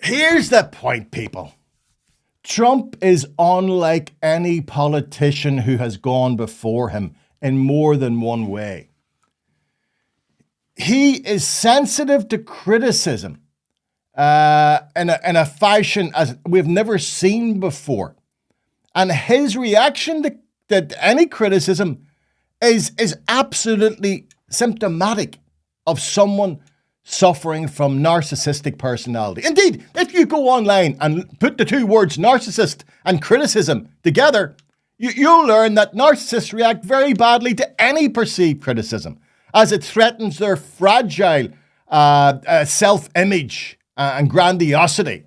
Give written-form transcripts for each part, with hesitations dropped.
Here's the point, people. Trump is unlike any politician who has gone before him in more than one way. He is sensitive to criticism in a fashion as we've never seen before. And his reaction to any criticism is absolutely symptomatic of someone suffering from narcissistic personality. Indeed, if you go online and put the two words narcissist and criticism together, you'll learn that narcissists react very badly to any perceived criticism, as it threatens their fragile self-image and grandiosity.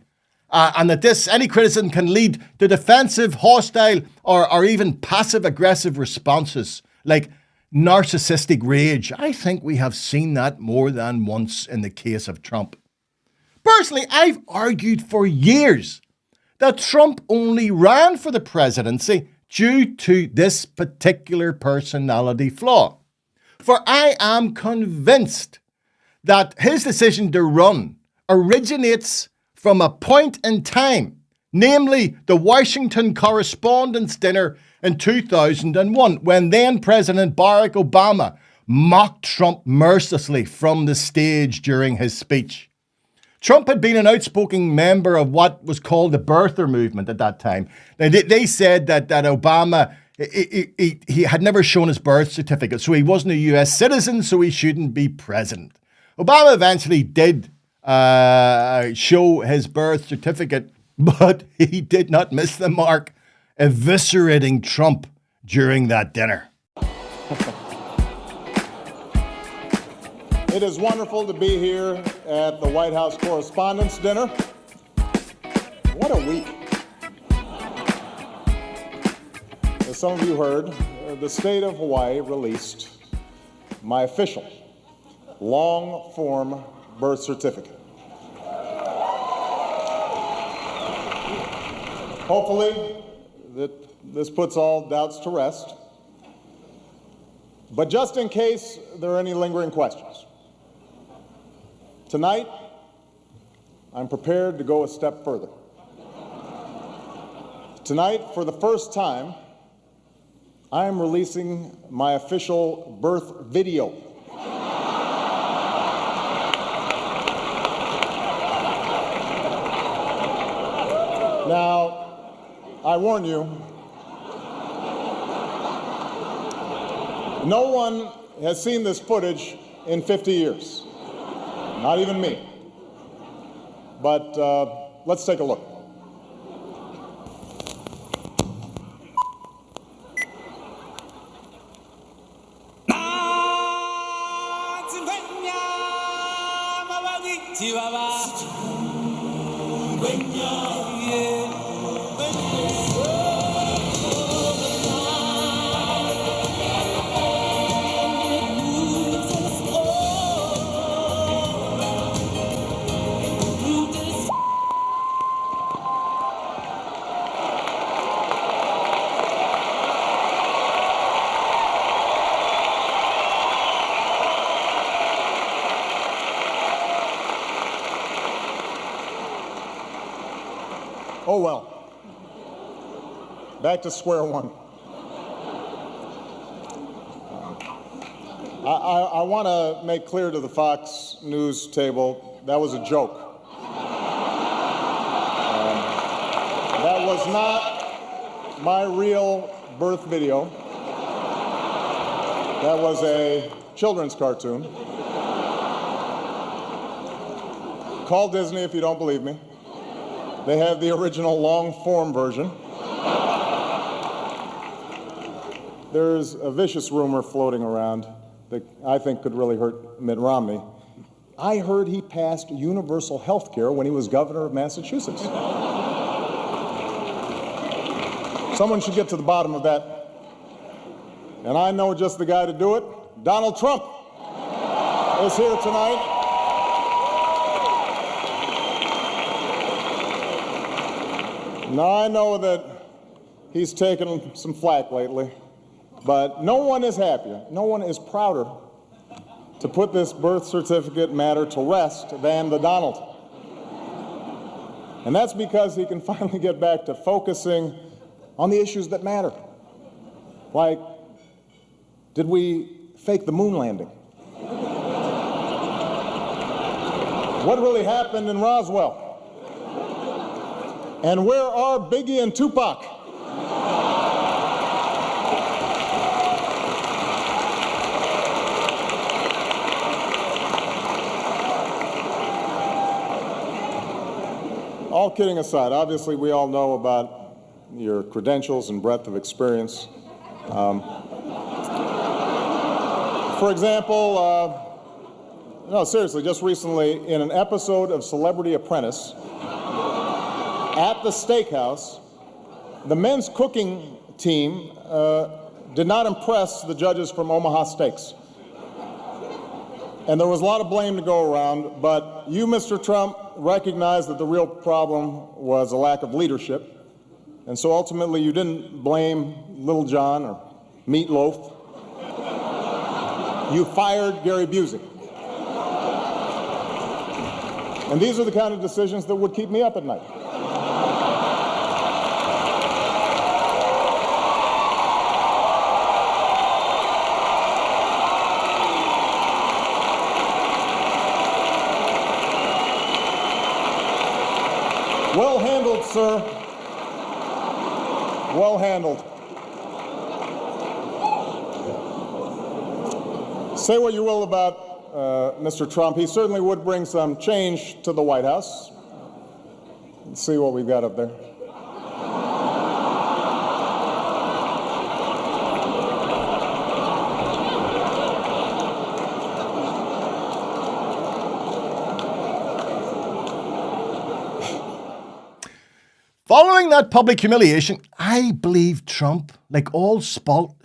And that any criticism can lead to defensive, hostile, or even passive-aggressive responses, like narcissistic rage. I think we have seen that more than once in the case of Trump. Personally, I've argued for years that Trump only ran for the presidency due to this particular personality flaw. For I am convinced that his decision to run originates from a point in time, namely the Washington Correspondents' Dinner in 2001, when then President Barack Obama mocked Trump mercilessly from the stage during his speech. Trump had been an outspoken member of what was called the birther movement at that time. They said that Obama, he had never shown his birth certificate, so he wasn't a US citizen, so he shouldn't be president. Obama eventually did show his birth certificate, but he did not miss the mark, eviscerating Trump during that dinner. It is wonderful to be here at the White House Correspondents' Dinner. What a week. As some of you heard, the state of Hawaii released my official long-form birth certificate. Hopefully, this puts all doubts to rest. But just in case there are any lingering questions, tonight, I'm prepared to go a step further. Tonight, for the first time, I am releasing my official birth video. Now, I warn you, no one has seen this footage in 50 years. Not even me. But let's take a look. Oh well, back to square one. I want to make clear to the Fox News table, that was a joke. That was not my real birth video. That was a children's cartoon. Call Disney if you don't believe me. They have the original long-form version. There's a vicious rumor floating around that I think could really hurt Mitt Romney. I heard he passed universal health care when he was governor of Massachusetts. Someone should get to the bottom of that. And I know just the guy to do it. Donald Trump is here tonight. Now, I know that he's taken some flack lately, but no one is happier, no one is prouder to put this birth certificate matter to rest than the Donald. And that's because he can finally get back to focusing on the issues that matter. Like, did we fake the moon landing? What really happened in Roswell? And where are Biggie and Tupac? All kidding aside, obviously we all know about your credentials and breadth of experience. For example, no, seriously, just recently in an episode of Celebrity Apprentice at the steakhouse, the men's cooking team did not impress the judges from Omaha Steaks. And there was a lot of blame to go around, but you, Mr. Trump, recognized that the real problem was a lack of leadership. And so ultimately you didn't blame Little John or Meatloaf. You fired Gary Busey. And these are the kind of decisions that would keep me up at night. Well handled, sir. Well handled. Say what you will about Mr. Trump. He certainly would bring some change to the White House. Let's see what we've got up there. Following that public humiliation, I believe Trump, like all spoilt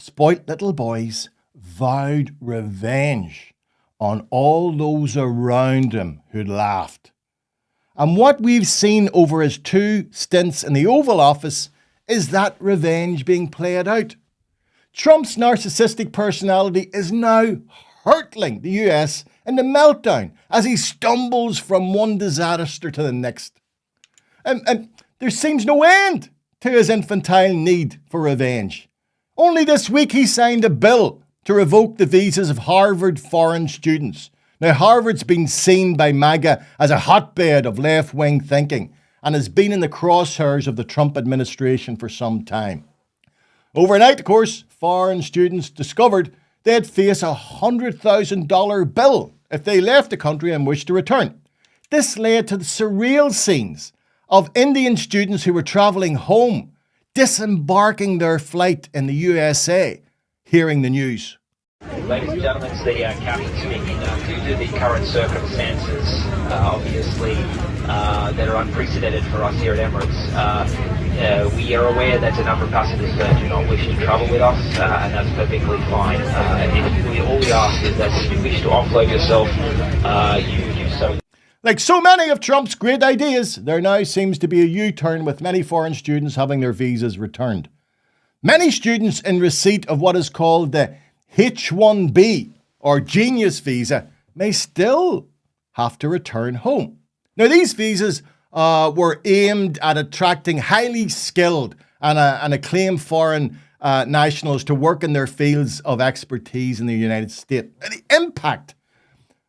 little boys, vowed revenge on all those around him who'd laughed. And what we've seen over his 2 stints in the Oval Office is that revenge being played out. Trump's narcissistic personality is now hurtling the US into meltdown as he stumbles from one disaster to the next. And there seems no end to his infantile need for revenge. Only this week he signed a bill to revoke the visas of Harvard foreign students. Now, Harvard's been seen by MAGA as a hotbed of left-wing thinking and has been in the crosshairs of the Trump administration for some time. Overnight, of course, foreign students discovered they'd face a $100,000 bill if they left the country and wished to return. This led to the surreal scenes of Indian students who were travelling home, disembarking their flight in the USA, hearing the news. Ladies and gentlemen, it's the captain speaking. Due to the current circumstances, obviously, that are unprecedented for us here at Emirates, we are aware that a number of passengers do not wish to travel with us, and that's perfectly fine. All we ask is that if you wish to offload yourself, you do so. Like so many of Trump's great ideas, there now seems to be a U-turn with many foreign students having their visas returned. Many students in receipt of what is called the H-1B or Genius visa may still have to return home. Now, these visas were aimed at attracting highly skilled and acclaimed foreign nationals to work in their fields of expertise in the United States. The impact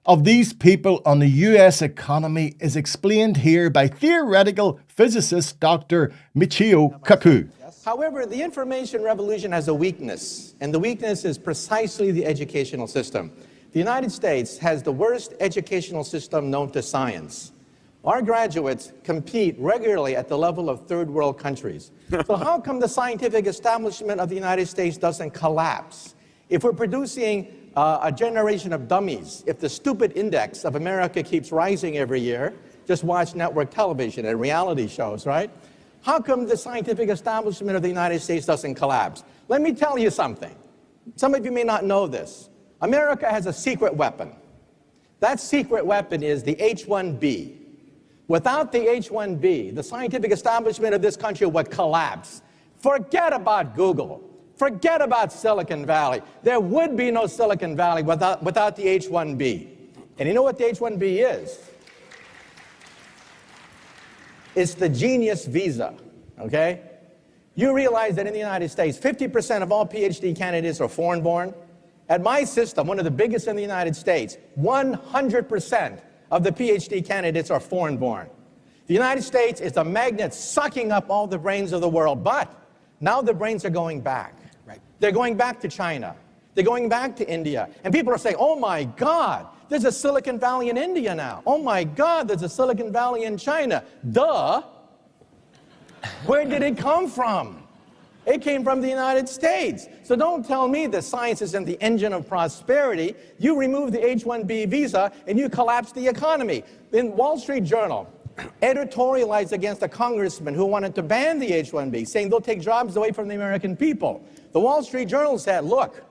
of these people on the US economy is explained here by theoretical physicist Dr. Michio Kaku. However, the information revolution has a weakness, and the weakness is precisely the educational system. The United States has the worst educational system known to science. Our graduates compete regularly at the level of third world countries. So how come the scientific establishment of the United States doesn't collapse? If we're producing a generation of dummies, if the stupid index of America keeps rising every year, just watch network television and reality shows, right? How come the scientific establishment of the United States doesn't collapse? Let me tell you something. Some of you may not know this. America has a secret weapon. That secret weapon is the H-1B. Without the H-1B, the scientific establishment of this country would collapse. Forget about Google. Forget about Silicon Valley. There would be no Silicon Valley without the H-1B. And you know what the H-1B is? It's the genius visa, okay? You realize that in the United States, 50% of all PhD candidates are foreign-born? At my system, one of the biggest in the United States, 100% of the PhD candidates are foreign-born. The United States is a magnet sucking up all the brains of the world, but now the brains are going back. Right. They're going back to China. They're going back to India. And people are saying, oh my God, there's a Silicon Valley in India now. Oh my God, there's a Silicon Valley in China. Duh. Where did it come from? It came from the United States. So don't tell me that science isn't the engine of prosperity. You remove the H-1B visa and you collapse the economy. In Wall Street Journal, editorialized against a congressman who wanted to ban the H-1B, saying they'll take jobs away from the American people. The Wall Street Journal said, look,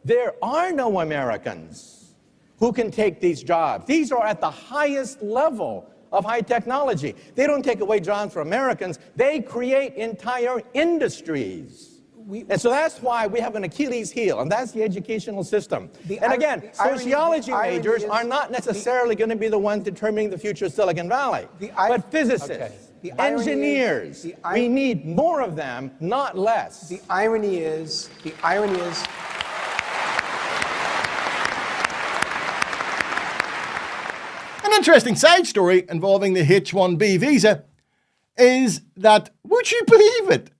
there are no Americans who can take these jobs. These are at the highest level of high technology. They don't take away jobs from Americans. They create entire industries. And so that's why we have an Achilles heel, and that's the educational system. And again, sociology majors are not necessarily going to be the ones determining the future of Silicon Valley, but physicists, engineers. We need more of them, not less. The irony is, An interesting side story involving the H-1B visa is that, would you believe it,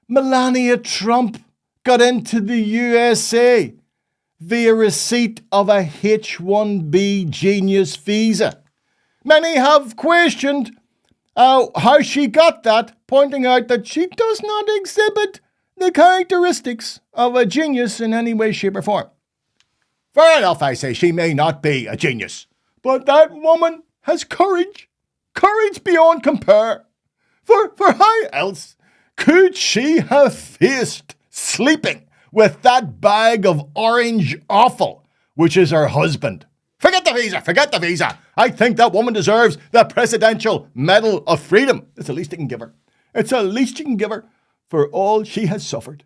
Melania Trump got into the USA via receipt of a H-1B genius visa. Many have questioned how she got that, pointing out that she does not exhibit the characteristics of a genius in any way, shape or form. Fair enough, I say, she may not be a genius, but that woman has courage. Courage beyond compare. For how else could she have faced sleeping with that bag of orange offal, which is her husband? Forget the visa. I think that woman deserves the Presidential Medal of Freedom. It's the least you can give her. It's the least you can give her for all she has suffered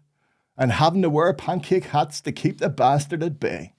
and having to wear pancake hats to keep the bastard at bay.